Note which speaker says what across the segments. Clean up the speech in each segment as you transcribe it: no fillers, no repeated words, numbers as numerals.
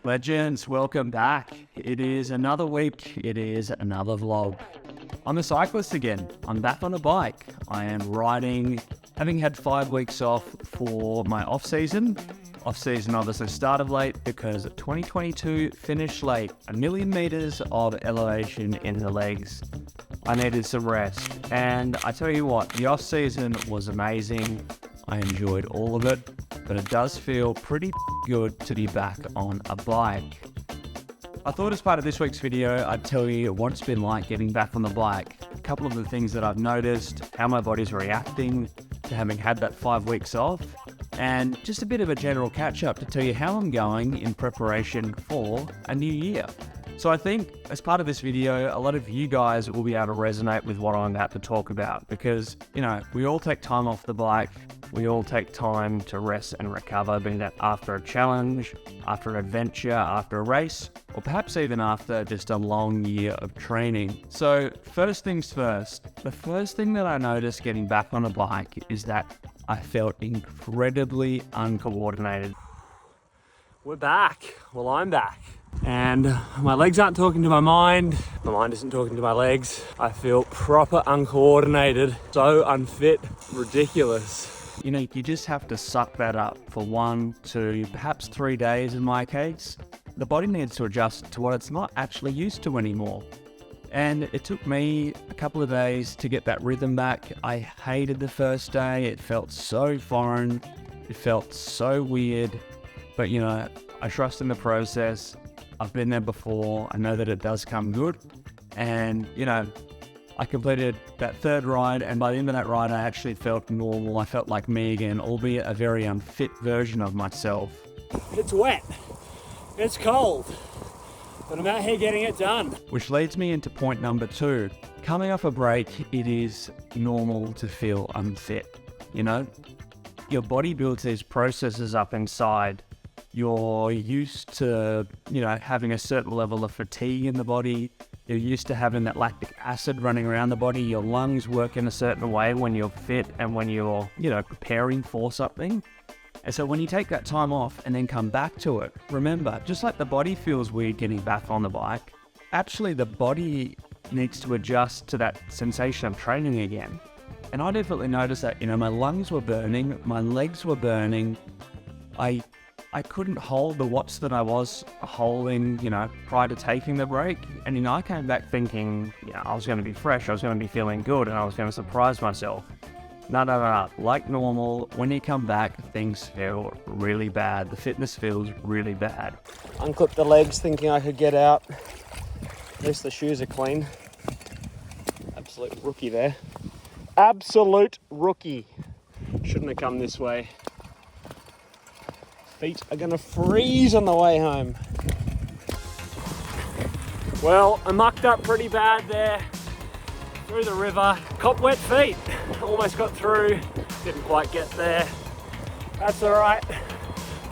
Speaker 1: Legends, welcome back. It is another week. It is another vlog. I'm a cyclist again. I'm back on a bike. I am riding, having had 5 weeks off for my off-season. Off-season obviously started late because 2022 finished late. 1 million meters of elevation in the legs. I needed some rest. And I tell you what, the off-season was amazing. I enjoyed all of it, but it does feel pretty good to be back on a bike. I thought as part of this week's video, I'd tell you what it's been like getting back on the bike. A couple of the things that I've noticed, how my body's reacting to having had that 5 weeks off, and just a bit of a general catch up to tell you how I'm going in preparation for a new year. So I think as part of this video, a lot of you guys will be able to resonate with what I'm about to talk about because, we all take time off the bike. We all take time to rest and recover, be that after a challenge, after an adventure, after a race, or perhaps even after just a long year of training. So first things first, the first thing that I noticed getting back on a bike is that I felt incredibly uncoordinated. We're back. Well, I'm back. And my legs aren't talking to my mind isn't talking to my legs. I feel proper uncoordinated, so unfit, ridiculous. You just have to suck that up for 1, 2, perhaps 3 days in my case. The body needs to adjust to what it's not actually used to anymore. And it took me a couple of days to get that rhythm back. I hated the first day. It felt so foreign. It felt so weird. But I trust in the process. I've been there before. I know that it does come good. And, I completed that 3rd ride, and by the end of that ride, I actually felt normal. I felt like me again, albeit a very unfit version of myself. It's wet. It's cold. But I'm out here getting it done. Which leads me into point number 2. Coming off a break, it is normal to feel unfit. Your body builds these processes up inside. You're used to, having a certain level of fatigue in the body. You're used to having that lactic acid running around the body. Your lungs work in a certain way when you're fit and when you're, preparing for something. And so when you take that time off and then come back to it, remember, just like the body feels weird getting back on the bike, actually the body needs to adjust to that sensation of training again. And I definitely noticed that, my lungs were burning, my legs were burning. I couldn't hold the watts that I was holding, prior to taking the break. And, I came back thinking, I was going to be fresh, I was going to be feeling good, and I was going to surprise myself. No. Like normal, when you come back, things feel really bad. The fitness feels really bad. Unclipped the legs thinking I could get out. At least the shoes are clean. Absolute rookie there. Absolute rookie. Shouldn't have come this way. Feet are gonna freeze on the way home. Well, I mucked up pretty bad there. Through the river, caught wet feet. Almost got through, didn't quite get there. That's all right.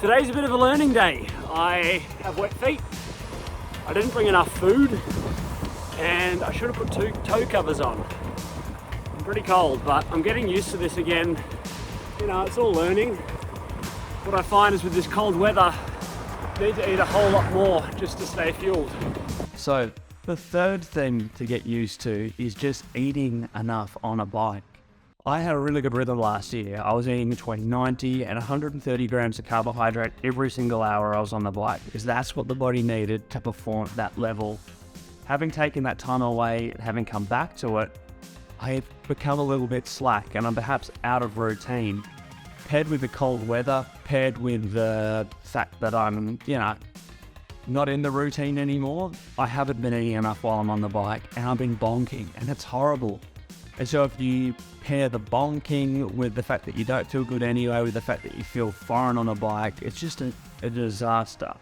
Speaker 1: Today's a bit of a learning day. I have wet feet. I didn't bring enough food, and I should have put 2 toe covers on. I'm pretty cold, but I'm getting used to this again. It's all learning. What I find is with this cold weather, I need to eat a whole lot more just to stay fueled. So the third thing to get used to is just eating enough on a bike. I had a really good rhythm last year. I was eating between 90 and 130 grams of carbohydrate every single hour I was on the bike because that's what the body needed to perform at that level. Having taken that time away and having come back to it, I've become a little bit slack and I'm perhaps out of routine. Paired with the cold weather, paired with the fact that I'm, not in the routine anymore, I haven't been eating enough while I'm on the bike and I've been bonking and it's horrible. And so if you pair the bonking with the fact that you don't feel good anyway, with the fact that you feel foreign on a bike, it's just a disaster.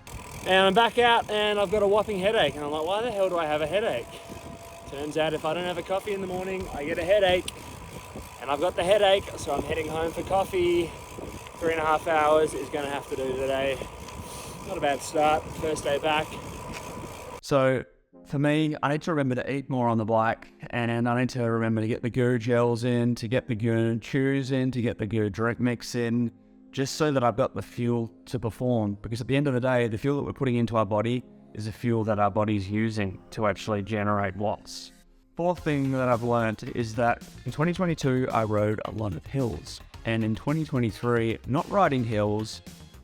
Speaker 1: And I'm back out and I've got a whopping headache and I'm like, why the hell do I have a headache? Turns out if I don't have a coffee in the morning, I get a headache. And I've got the headache, so I'm heading home for coffee. 3.5 hours is going to have to do today. Not a bad start, first day back. So for me, I need to remember to eat more on the bike, and I need to remember to get the goo gels in, to get the goo chews in, to get the goo drink mix in. just so that I've got the fuel to perform. Because at the end of the day, the fuel that we're putting into our body is the fuel that our body's using to actually generate watts. Fourth thing that I've learned is that in 2022, I rode a lot of hills. And in 2023, not riding hills,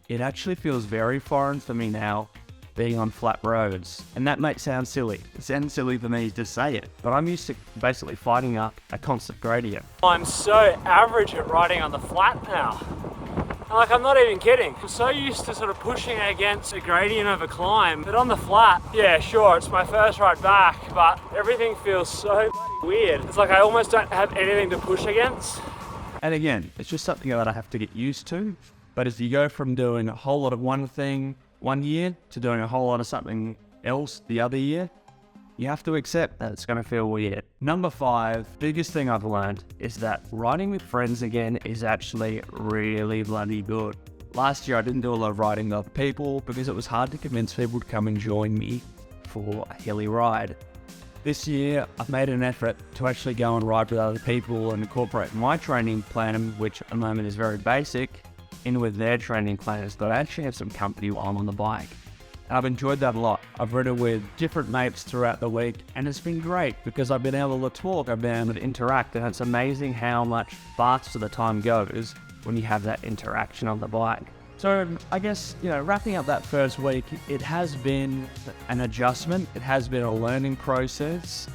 Speaker 1: it actually feels very foreign for me now being on flat roads. And that might sound silly. It sounds silly for me to say it, but I'm used to basically fighting up a constant gradient.
Speaker 2: I'm so average at riding on the flat now. Like, I'm not even kidding. I'm so used to sort of pushing against a gradient of a climb, but on the flat, yeah, sure, it's my first ride back, but everything feels so weird. It's like I almost don't have anything to push against.
Speaker 1: And again, it's just something that I have to get used to. But as you go from doing a whole lot of one thing one year to doing a whole lot of something else the other year, you have to accept that it's going to feel weird. Number 5, biggest thing I've learned is that riding with friends again is actually really bloody good. Last year I didn't do a lot of riding with other people because it was hard to convince people to come and join me for a hilly ride. This year I've made an effort to actually go and ride with other people and incorporate my training plan, which at the moment is very basic, in with their training plans, that I actually have some company while I'm on the bike. And I've enjoyed that a lot. I've ridden with different mates throughout the week, and it's been great because I've been able to talk, I've been able to interact, and it's amazing how much faster the time goes when you have that interaction on the bike. So I guess, wrapping up that first week, it has been an adjustment. It has been a learning process.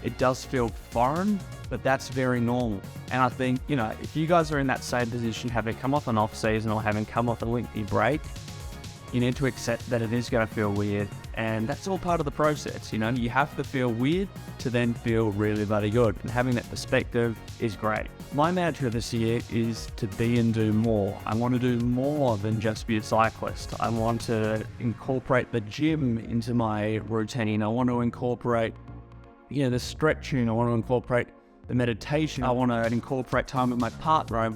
Speaker 1: It does feel foreign, but that's very normal. And I think, if you guys are in that same position, having come off an off season or having come off a lengthy break, you need to accept that it is going to feel weird. And that's all part of the process. You have to feel weird to then feel really bloody good. And having that perspective is great. My mantra this year is to be and do more. I want to do more than just be a cyclist. I want to incorporate the gym into my routine. I want to incorporate the stretching. I want to incorporate the meditation. I want to incorporate time with my partner. I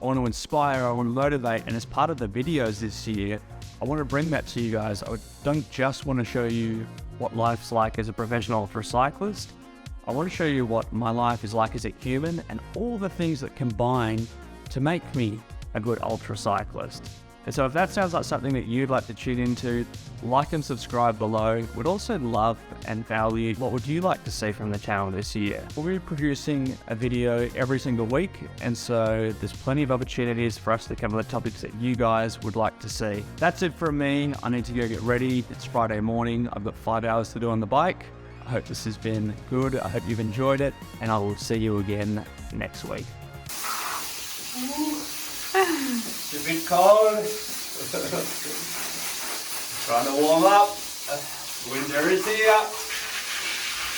Speaker 1: want to inspire. I want to motivate. And as part of the videos this year, I want to bring that to you guys. I don't just want to show you what life's like as a professional ultra cyclist. I want to show you what my life is like as a human and all the things that combine to make me a good ultra cyclist. And so if that sounds like something that you'd like to tune into, like and subscribe below. We'd also love and value what would you like to see from the channel this year. We'll be producing a video every single week, and so there's plenty of opportunities for us to cover the topics that you guys would like to see. That's it from me. I need to go get ready. It's Friday morning. I've got 5 hours to do on the bike. I hope this has been good. I hope you've enjoyed it, and I will see you again next week. It's a bit cold. Trying to warm up. Winter is here.